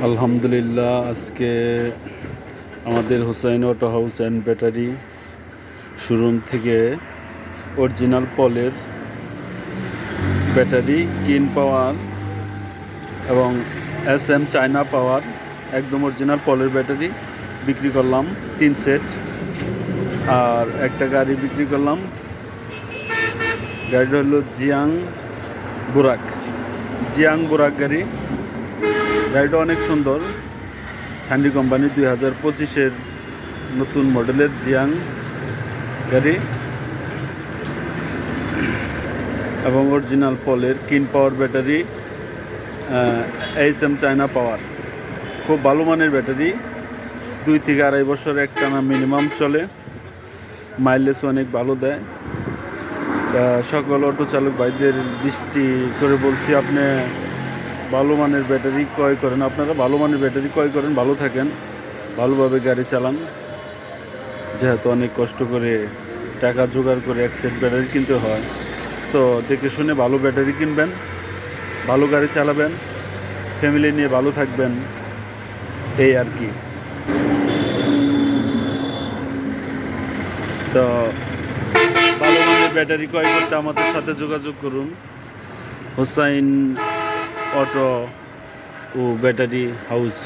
আলহামদুলিল্লাহ, আজকে আমাদের Hussain auto house and battery showroom থেকে অরিজিনাল পলের ব্যাটারি কিন পাওয়ার এবং SM চায়না পাওয়ার একদম অরিজিনাল পলের ব্যাটারি বিক্রি করলাম 3 সেট। আর একটা গাড়ি বিক্রি করলাম, গাড়িটা হলো জিয়াং বুরাক গাড়ি। গাড়িটা অনেক সুন্দর, ছান্ডি কোম্পানি 2025-এর নতুন মডেলের জিয়াং গাড়ি এবং অরিজিনাল পলের কিন পাওয়ার ব্যাটারি, SM চায়না পাওয়ার। খুব ভালো মানের ব্যাটারি, 2 থেকে 2.5 বছর একটানা মিনিমাম চলে, মাইলেজ অনেক ভালো দেয়। সকল অটো চালক ভাইদের দৃষ্টি করে বলছি, আপনি ভালো মানের ব্যাটারি ক্রয় করেন, আপনারা ভালো মানের ব্যাটারি ক্রয় করেন, ভালো থাকেন, ভালোভাবে গাড়ি চালান। যেহেতু অনেক কষ্ট করে টাকা জোগাড় করে এক সেট ব্যাটারি কিনতে হয়, তো দেখে শুনে ভালো ব্যাটারি কিনবেন, ভালো গাড়ি চালাবেন, ফ্যামিলি নিয়ে ভালো থাকবেন, এই আর কি। তো ভালো মানের ব্যাটারি ক্রয় করতে আমাদের সাথে যোগাযোগ করুন, হুসাইন অটো ও ব্যাটারি হাউস।